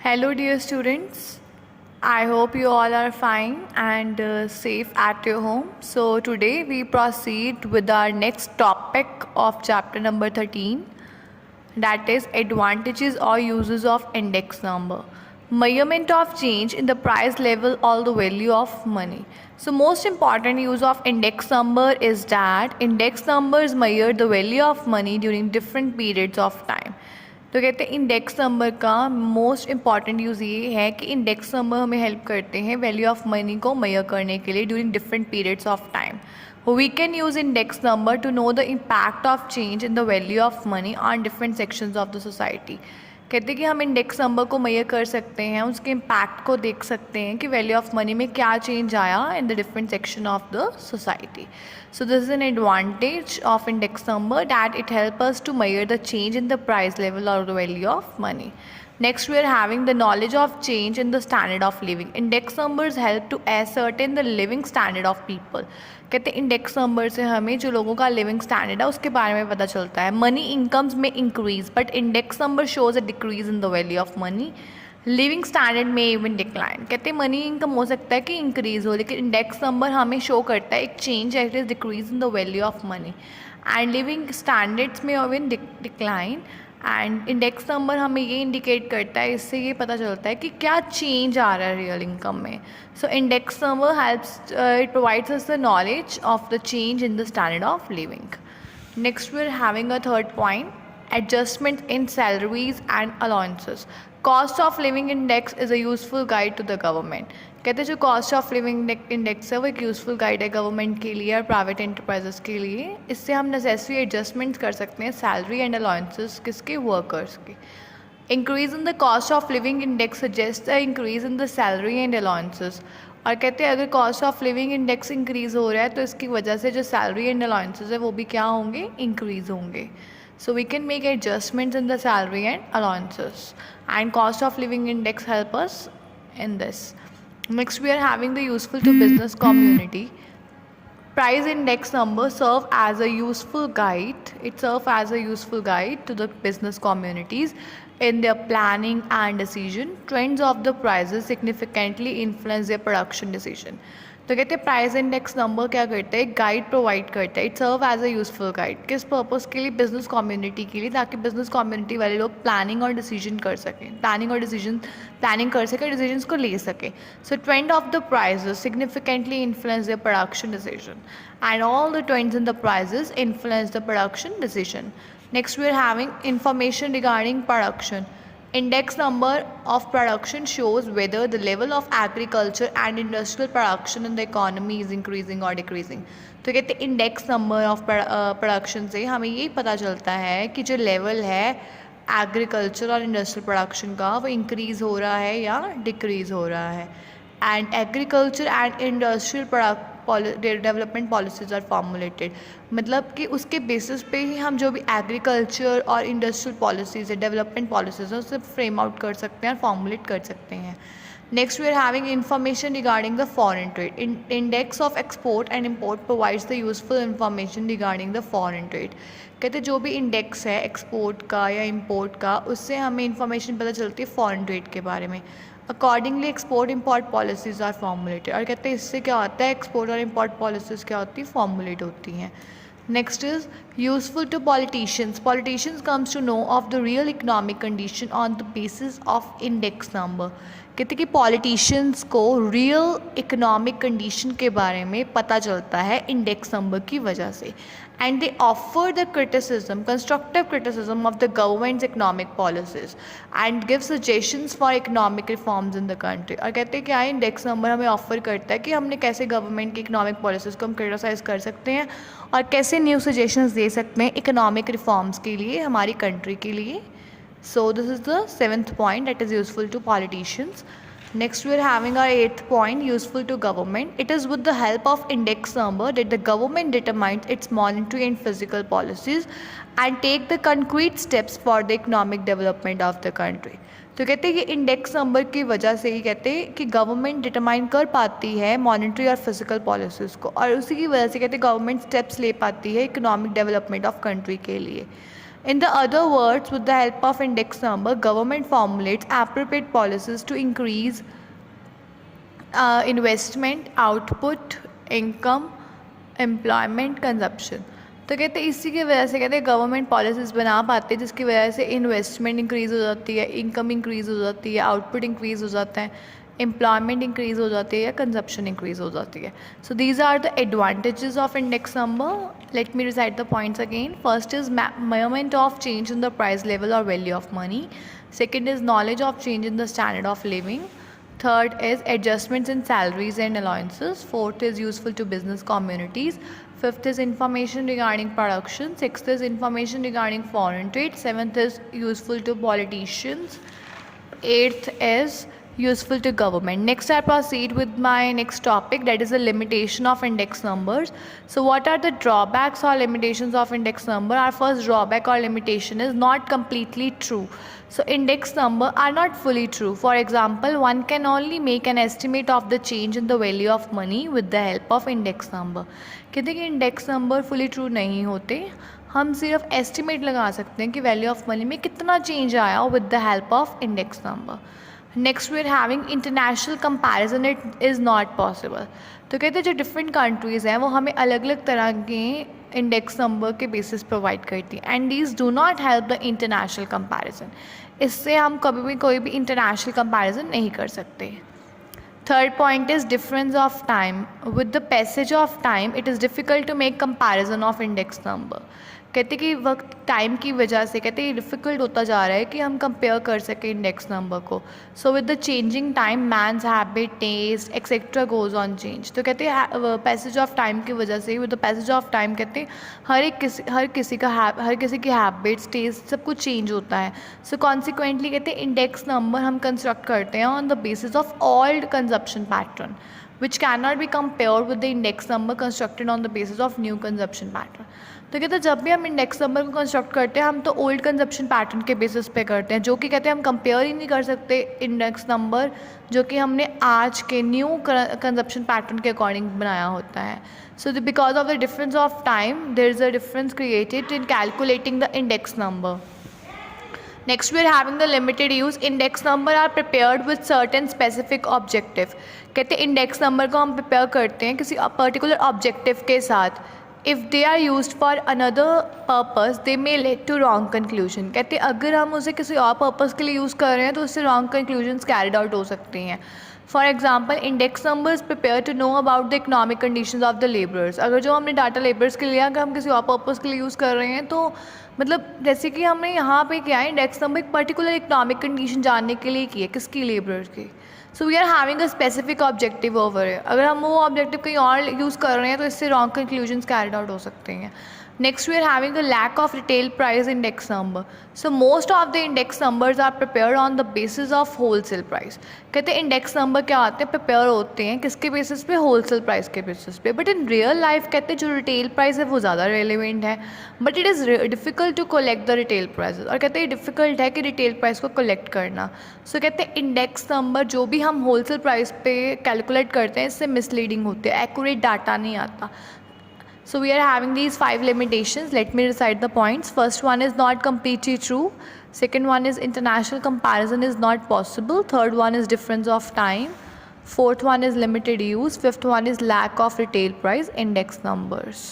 Hello, dear students. I hope you all are fine and safe at your home. So, today we proceed with our next topic of chapter number 13, that is advantages or uses of index number. Measurement of change in the price level or the value of money. So, most important use of index number is that index numbers measure the value of money during different periods of time. तो कहते हैं index number का most important use ये है कि index number हमें help करते हैं वैल्यू ऑफ मनी को मेजर करने के लिए during different periods of time. We can use index number to know the impact of change in the value of money on different sections of the society. कहते हैं कि हम index number को major कर सकते हैं, उसके इम्पैक्ट को देख सकते हैं कि वैल्यू ऑफ मनी में क्या चेंज आया in the different section of the society. So this is an advantage of index number that it helps us to measure the change in the price level or the value of money. Next, we are having the knowledge of change in the standard of living. Index numbers help to ascertain the living standard of people. कहते हैं index number से हमें जो लोगों का living standard है उसके बारे में पता चलता है. मनी इनकम्स में increase but index number shows a decrease in the value of money. Living standard में इवन डिक्लाइन. कहते हैं मनी इनकम हो सकता है कि इंक्रीज़ हो, लेकिन इंडेक्स नंबर हमें शो करता है एक change it is decrease in the value of money. And living standards में even decline. And index number हमें ये इंडिकेट करता है, इससे ये पता चलता है कि क्या चेंज आ रहा है रियल इनकम में. So index number helps, it provides us the knowledge of the change in the standard of living. Next we are having a third point, adjustment in salaries and allowances. Cost of living index is a useful guide to the government. कहते हैं जो cost of living index है वो एक useful guide है government के लिए और प्राइवेट एंटरप्राइजेस के लिए. इससे हम नेसेसरी एडजस्टमेंट्स कर सकते हैं सैलरी एंड अलाउंसेस किसके, वर्कर्स के. Increase in the cost of living index suggest the increase in the salary and allowances. और कहते हैं अगर cost of living index increase हो रहा है तो इसकी वजह से जो सैलरी एंड अलाउंसेस है वो भी क्या होंगे, इंक्रीज़ होंगे. So we can make adjustments in the salary and allowances, and cost of living index help us in this. Next, we are having the useful to business community. Price index number serve as a useful guide. It serve as a useful guide to the business communities in their planning and decision. Trends of the prices significantly influence their production decision. तो कहते हैं price index number क्या करता है, एक guide provide करता है. It serve as a useful guide. किस पर्पज़ के लिए, बिजनेस कम्युनिटी के लिए, ताकि बिजनेस कम्युनिटी वाले लोग प्लानिंग और डिसीजन कर सकें, प्लानिंग कर सकें, डिसीजंस को ले सकें. So trend of the prices significantly influence the production decision and all the trends in the prices influence the production decision. Next we are having information regarding production. Index number of production shows whether the level of agriculture and industrial production in the economy is increasing or decreasing. तो कहते हैं index number of production से हमें ये पता चलता है कि जो लेवल है एग्रीकल्चर और इंडस्ट्रियल प्रोडक्शन का वो इंक्रीज़ हो रहा है या डिक्रीज़ हो रहा है. And agriculture and industrial development policies are formulated. मतलब कि उसके बेसिस पे ही हम जो भी एग्रीकल्चर और इंडस्ट्रियल पॉलिसीज़ है, डेवलपमेंट पॉलिसीज़ है, उसे फ्रेम आउट कर सकते हैं और फॉर्मुलेट कर सकते हैं. Next we are having information regarding the foreign trade. Index of export and import provides the useful information regarding the foreign trade. कहते हैं जो भी इंडेक्स है एक्सपोर्ट का या इम्पोर्ट का, उससे हमें इंफॉर्मेशन पता चलती है फॉरेन ट्रेड के बारे में. Accordingly export import policies are formulated. और कहते हैं इससे क्या होता है, एक्सपोर्ट और इम्पोर्ट पॉलिसीज़ क्या होती है, फॉर्मुलेट होती हैं. Next is useful to politicians. Politicians comes to know of the real economic condition on the basis of index number. कहते हैं कि पॉलिटिशियंस को रियल इकोनॉमिक कंडीशन के बारे में पता चलता है इंडेक्स नंबर की वजह से. And they offer the criticism, constructive criticism of the governments economic policies and give suggestions for economic reforms in the country. और कहते हैं कि आई इंडेक्स नंबर हमें ऑफर करता है कि हमने कैसे गवर्नमेंट की इकोनॉमिक पॉलिसीज़ को हम क्रिटिसाइज़ कर सकते हैं और कैसे न्यू सजेशंस दे सकते हैं इकोनॉमिक रिफॉर्म्स के लिए, हमारी कंट्री के लिए. So this is the 7th point that is useful to politicians. Next we are having our 8th point, useful to government. It is with the help of index number that the government determines its monetary and physical policies and take the concrete steps for the economic development of the country. तो कहते हैं कि index number की वजह से ही कहते हैं कि गवर्नमेंट डिटरमाइन कर पाती है मॉनेटरी और फिजिकल पॉलिसीज़ को, और उसी की वजह से कहते हैं गवर्नमेंट स्टेप्स ले पाती है इकोनॉमिक डेवलपमेंट ऑफ कंट्री के लिए. In the other words, with the help of index number, government formulates appropriate policies to increase investment, output, income, employment, consumption. तो कहते हैं इसी की वजह से कहते हैं गवर्नमेंट पॉलिसीज़ बना पाते हैं जिसकी वजह से इन्वेस्टमेंट इंक्रीज़ हो जाती है, इनकम इंक्रीज़ हो जाती है, आउटपुट इंक्रीज़ हो जाता है, एम्प्लॉयमेंट इंक्रीज़ हो जाती है या कंजप्शन इंक्रीज़ हो जाती है. So these are the advantages of index number. Let me recite the points again. First is measurement of change in the price level or value of money. Second is knowledge of change in the standard of living. Third is adjustments in salaries and allowances. Fourth is useful to business communities. Fifth is information regarding production. Sixth is information regarding foreign trade. Seventh is useful to politicians. Eighth is useful to government. Next I proceed with my next topic, that is the limitation of index numbers. So what are the drawbacks or limitations of index number? Our first drawback or limitation is not completely true. So index number are not fully true. For example, one can only make an estimate of the change in the value of money with the help of index number. कहते हैं कि index number fully true नहीं होते. हम सिर्फ estimate लगा सकते हैं कि वैल्यू ऑफ मनी में कितना चेंज आया with the help of index number. Next we are having international comparison. It is not possible. तो कहते हैं जो डिफरेंट कंट्रीज़ हैं वो हमें अलग अलग तरह के इंडेक्स नंबर के बेसिस प्रोवाइड करती हैं and these do not help the international comparison. इससे हम कभी भी कोई भी इंटरनेशनल कंपैरिजन नहीं कर सकते. Third point is difference of time. With the passage of time it is difficult to make comparison of index number. कहते कि वक्त टाइम की वजह से कहते ये डिफ़िकल्ट होता जा रहा है कि हम कंपेयर कर सकें इंडेक्स नंबर को. So with the changing time man's habit, taste etcetera goes on change. तो कहते हैं पैसेज ऑफ टाइम की वजह से with the passage of time कहते हैं हर किसी की हैबिट्स, टेस्ट सब कुछ चेंज होता है. सो कॉन्सिक्वेंटली कहते हैं इंडेक्स नंबर हम कंस्ट्रक्ट करते हैं on the basis of old consumption pattern which cannot be compared with the index number constructed on the basis of new consumption pattern. तो कहते हैं जब भी हम इंडेक्स नंबर को कंस्ट्रक्ट करते हैं हम तो ओल्ड कंजप्शन पैटर्न के बेसिस पे करते हैं, जो कि कहते हैं हम कंपेयर ही नहीं कर सकते इंडेक्स नंबर जो कि हमने आज के न्यू कंजप्शन पैटर्न के अकॉर्डिंग बनाया होता है. So because of the difference of time there is a difference created in calculating the index number. Next we are having the limited use. Index number are prepared with certain specific objective. कहते हैं index number को हम prepare करते हैं किसी particular objective के साथ. If they are use for another purpose they may lead to wrong conclusion. कहते हैं अगर हम उसे किसी और पर्पज़ के लिए यूज़ कर रहे हैं तो उससे रॉन्ग कंक्लूजन्स कैरिड आउट हो सकती हैं. For example index number is prepare to know about the economic conditions of the labourers. अगर जो हमने डाटा लेबरर्स के लिए अगर हम किसी और पर्पज़ के लिए यूज़ कर रहे हैं तो मतलब जैसे कि हमने यहाँ पे क्या है इंडेक्स नंबर एक पर्टिकुलर इकोनॉमिक कंडीशन जानने के लिए की है, किसकी, लेबरर्स की. So we are having a specific objective over है. अगर हम वो ऑब्जेक्टिव कहीं और यूज़ कर रहे हैं तो इससे रॉन्ग कंक्लूजन्स कैरिड आउट हो सकते हैं. Next we are having a lack of retail price index number. So most of the index numbers are prepared on the basis of wholesale price. कहते हैं इंडेक्स नंबर क्या आते हैं, prepare होते हैं किसके बेसिस पे, होलसेल प्राइस के बेसिस पे. बट इन रियल लाइफ कहते हैं जो रिटेल प्राइस है वो ज़्यादा रेलिवेंट है. But it is difficult to collect the retail price. और कहते हैं डिफ़िकल्ट है कि रिटेल प्राइस को कलेक्ट करना. सो कहते हैं इंडेक्स नंबर जो भी हम होलसेल प्राइस पे कैलकुलेट करते हैं इससे मिसलीडिंग होती है, एक्यूरेट डाटा नहीं आता. So we are having these 5 limitations. Let me recite the points. First one is not completely true. Second one is international comparison is not possible. Third one is difference of time. Fourth one is limited use. Fifth one is lack of retail price index numbers.